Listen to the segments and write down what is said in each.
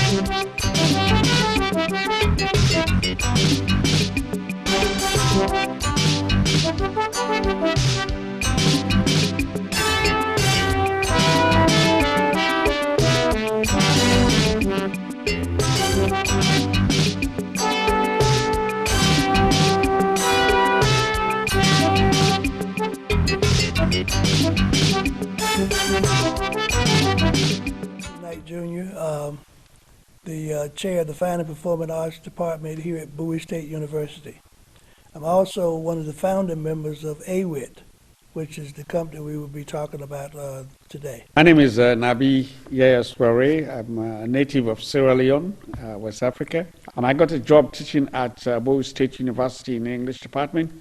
Jr., the chair of the Fine and Performing Arts Department here at Bowie State University. I'm also one of the founding members of AWIT, which is the company we will be talking about today. My name is Nabi Yaya Soare. I'm a native of Sierra Leone, West Africa. And I got a job teaching at Bowie State University in the English department.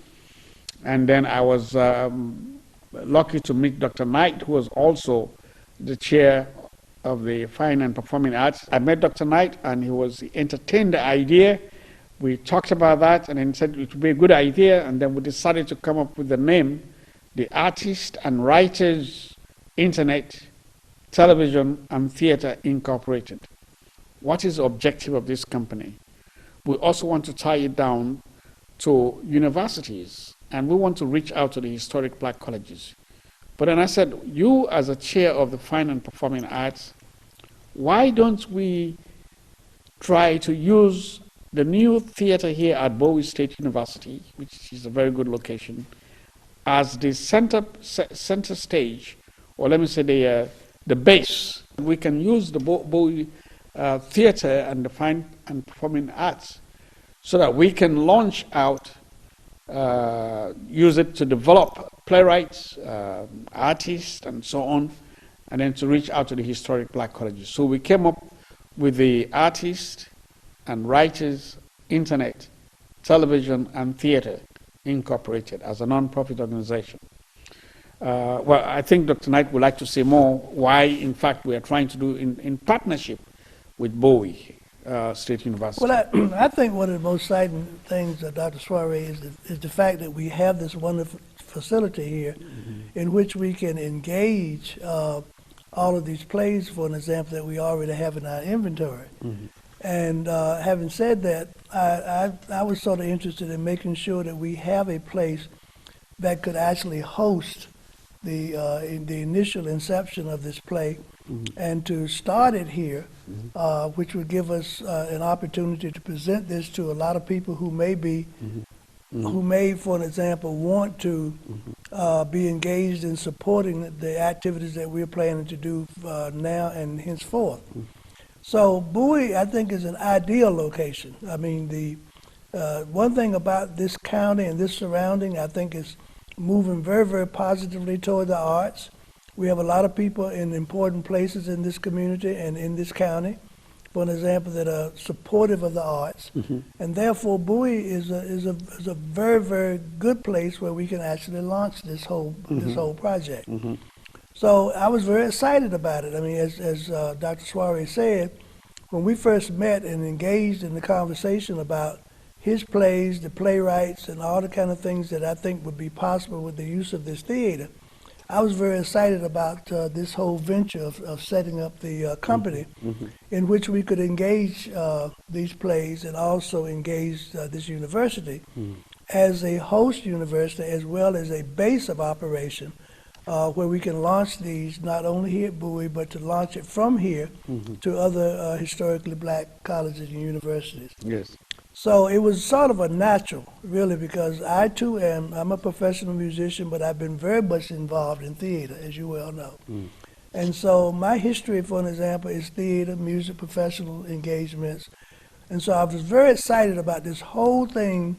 And then I was lucky to meet Dr. Knight, who was also the chair of the Fine and Performing Arts. I met Dr. Knight and he entertained the idea. We talked about that and then said it would be a good idea, and then we decided to come up with the name, the Artists and Writers Internet, Television and Theater Incorporated. What is the objective of this company? We also want to tie it down to universities, and we want to reach out to the historic black colleges. But then I said, you as a chair of the Fine and Performing Arts, why don't we try to use the new theater here at Bowie State University, which is a very good location, as the center stage, or let me say the base. We can use the Bowie theater and the Fine and Performing Arts so that we can launch out, use it to develop playwrights, artists, and so on, and then to reach out to the historic black colleges. So we came up with the Artists and Writers Internet, Television and Theater Incorporated as a non-profit organization. Well, I think Dr. Knight would like to say more why, in fact, we are trying to do in partnership with Bowie State University. Well, I think one of the most exciting things, Dr. Soare, is the fact that we have this wonderful facility here in which we can engage all of these plays, for an example, that we already have in our inventory. And having said that, I was sort of interested in making sure that we have a place that could actually host the initial inception of this play, and to start it here, which would give us an opportunity to present this to a lot of people who may be, who may, for an example, want to be engaged in supporting the activities that we're planning to do now and henceforth. So Bowie, I think, is an ideal location. I mean, the one thing about this county and this surrounding, I think, is moving very, very positively toward the arts. We have a lot of people in important places in this community and in this county, for an example, that are supportive of the arts. And therefore, Bowie is a very, very good place where we can actually launch this whole project. So I was very excited about it. I mean, as Dr. Soare said, when we first met and engaged in the conversation about his plays, the playwrights, and all the kind of things that I think would be possible with the use of this theater, I was very excited about this whole venture of setting up the company in which we could engage these plays and also engage this university as a host university as well as a base of operation where we can launch these not only here at Bowie, but to launch it from here to other historically black colleges and universities. Yes. So it was sort of a natural, really, because I too I'm a professional musician, but I've been very much involved in theater, as you well know. And so my history, for an example, is theater, music, professional engagements. And so I was very excited about this whole thing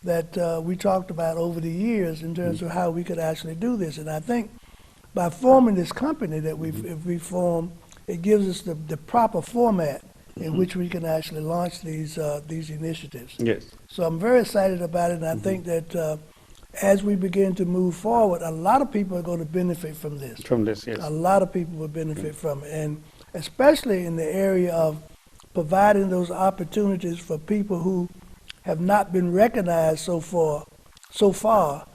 that we talked about over the years in terms of how we could actually do this. And I think by forming this company that we formed, it gives us the proper format in which we can actually launch these initiatives. Yes. So I'm very excited about it, and I think that as we begin to move forward, a lot of people are going to benefit from this. From this, yes. A lot of people will benefit from it, and especially in the area of providing those opportunities for people who have not been recognized so far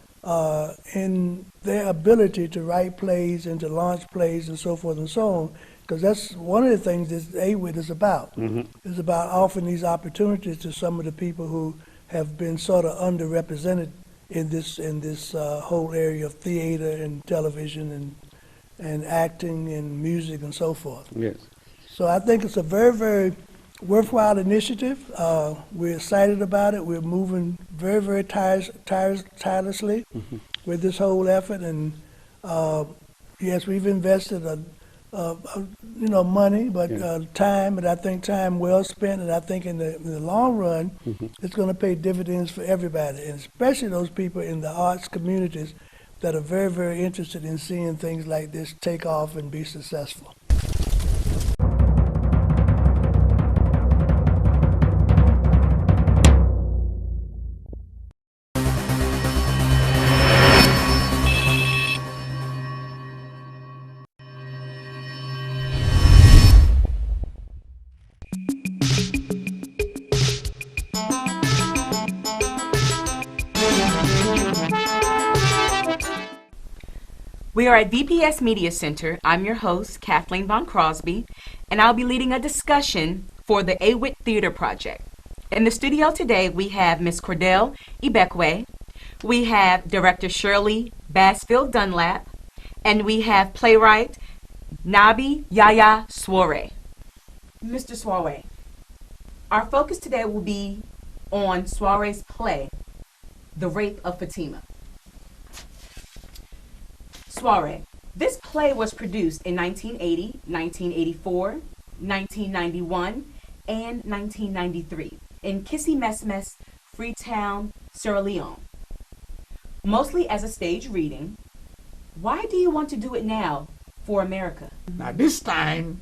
in their ability to write plays and to launch plays and so forth and so on, because that's one of the things that AWIT is about. It's about offering these opportunities to some of the people who have been sort of underrepresented in this whole area of theater and television and acting and music and so forth. Yes. So I think it's a very, very worthwhile initiative. We're excited about it. We're moving very, very tirelessly with this whole effort. And yes, we've invested money, but time. But I think time well spent. And I think in the long run, it's going to pay dividends for everybody, and especially those people in the arts communities that are very, very interested in seeing things like this take off and be successful. We are at VPS Media Center. I'm your host, Kathleen Von Crosby, and I'll be leading a discussion for the AWIT Theater Project. In the studio today, we have Ms. Cordell Ibekwe, we have Director Shirley Basfield Dunlap, and we have playwright Nabi Yaya Soare. Mr. Soare, our focus today will be on Soare's play, The Rape of Fatimah. Soare, this play was produced in 1980, 1984, 1991, and 1993 in Kissi-Mesmes, Freetown, Sierra Leone. Mostly as a stage reading. Why do you want to do it now for America? Now this time,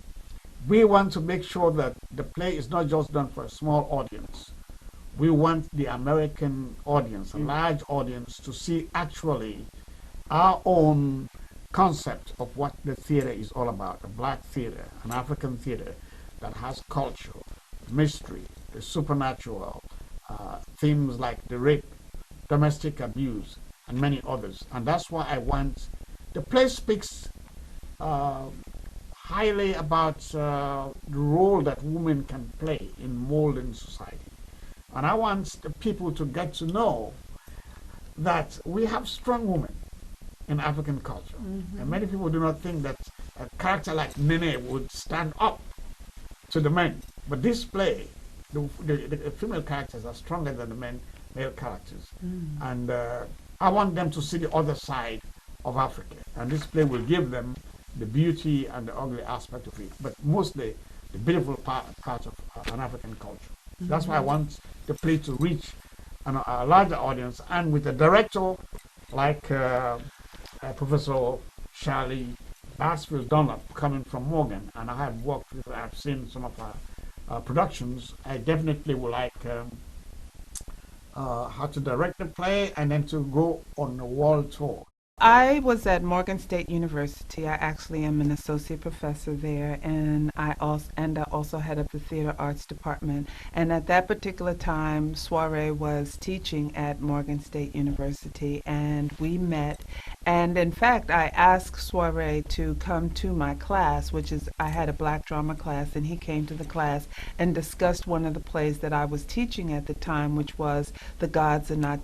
we want to make sure that the play is not just done for a small audience. We want the American audience, a large audience, to see actually our own concept of what the theater is all about, a black theater, an African theater that has culture, mystery, the supernatural, themes like the rape, domestic abuse, and many others. And that's why I want, the play speaks highly about the role that women can play in molding society. And I want the people to get to know that we have strong women in African culture. And many people do not think that a character like Nene would stand up to the men. But this play, the female characters are stronger than the male characters. And I want them to see the other side of Africa. And this play will give them the beauty and the ugly aspect of it, but mostly the beautiful part of an African culture. That's why I want the play to reach a larger audience, and with a director like Professor Shirley Basfield Dunlap coming from Morgan, and I have worked with her, I've seen some of her productions. I definitely would like her to direct the play and then to go on a world tour. I was at Morgan State University. I actually am an associate professor there, and I also head up the theater arts department. And at that particular time, Soare was teaching at Morgan State University, and we met. And in fact, I asked Soare to come to my class, which is, I had a black drama class, and he came to the class and discussed one of the plays that I was teaching at the time, which was The Gods Are Not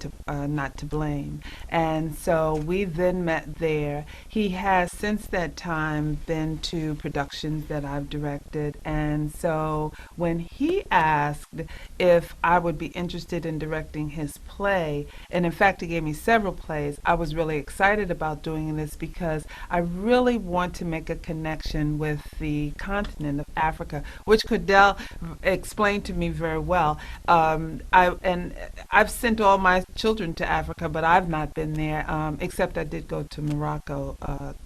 to Blame. And so we then met there. He has since that time been to productions that I've directed, and so when he asked if I would be interested in directing his play, and in fact he gave me several plays, I was really excited about doing this because I really want to make a connection with the continent of Africa, which Cordell explained to me very well. I've sent all my children to Africa, but I've not been there, except I did go to Morocco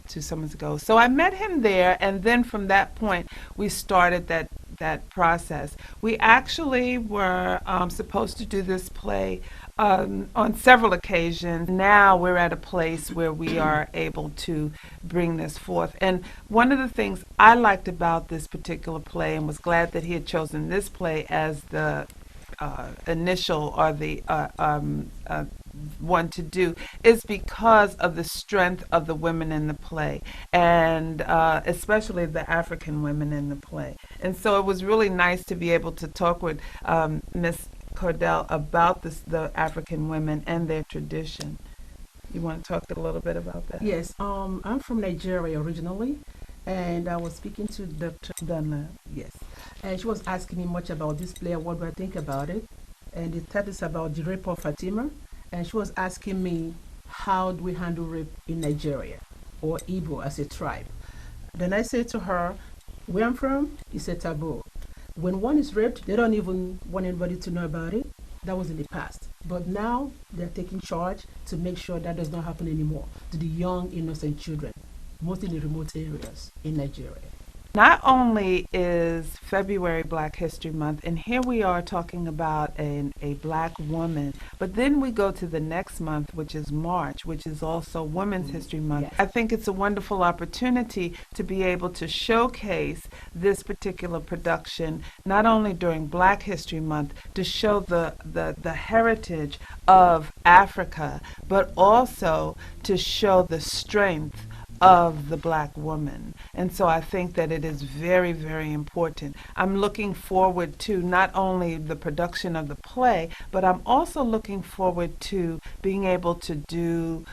2 summers ago. So I met him there, and then from that point we started that process. We actually were supposed to do this play on several occasions. Now we're at a place where we are able to bring this forth. And one of the things I liked about this particular play, and was glad that he had chosen this play as the initial or the one to do is because of the strength of the women in the play, and especially the African women in the play. And so it was really nice to be able to talk with Miss Cordell about the African women and their tradition. You want to talk a little bit about that? Yes, I'm from Nigeria originally, and I was speaking to Dr. Dunlap. Yes, and she was asking me much about this play, what do I think about it, and the title is about the Rape of Fatimah, and she was asking me how do we handle rape in Nigeria or Igbo as a tribe. Then I said to her, where I'm from, it's a taboo. When one is raped, they don't even want anybody to know about it. That was in the past. But now they're taking charge to make sure that does not happen anymore to the young, innocent children, mostly in the remote areas in Nigeria. Not only is February Black History Month, and here we are talking about a Black woman, but then we go to the next month, which is March, which is also Women's History Month. Yes. I think it's a wonderful opportunity to be able to showcase this particular production, not only during Black History Month, to show the heritage of Africa, but also to show the strength of the Black woman. And so I think that it is very, very important. I'm looking forward to not only the production of the play, but I'm also looking forward to being able to do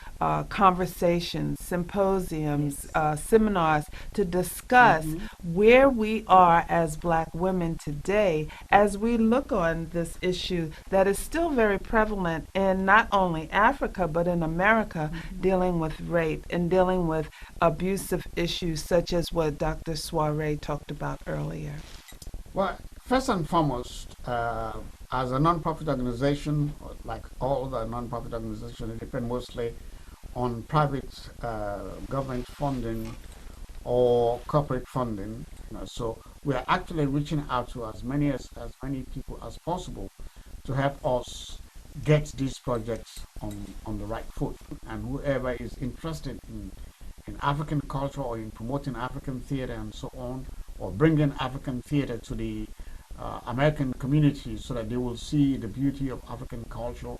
conversations, symposiums, seminars to discuss where we are as Black women today as we look on this issue that is still very prevalent in not only Africa, but in America, dealing with rape and dealing with abusive issues such as what Dr. Soiree talked about earlier. Well, first and foremost, as a non-profit organization, like all the non-profit organizations, it depends mostly on private government funding or corporate funding. So we are actually reaching out to as many people as possible to help us get these projects on the right foot. And whoever is interested in African culture or in promoting African theater and so on, or bringing African theater to the American community so that they will see the beauty of African culture.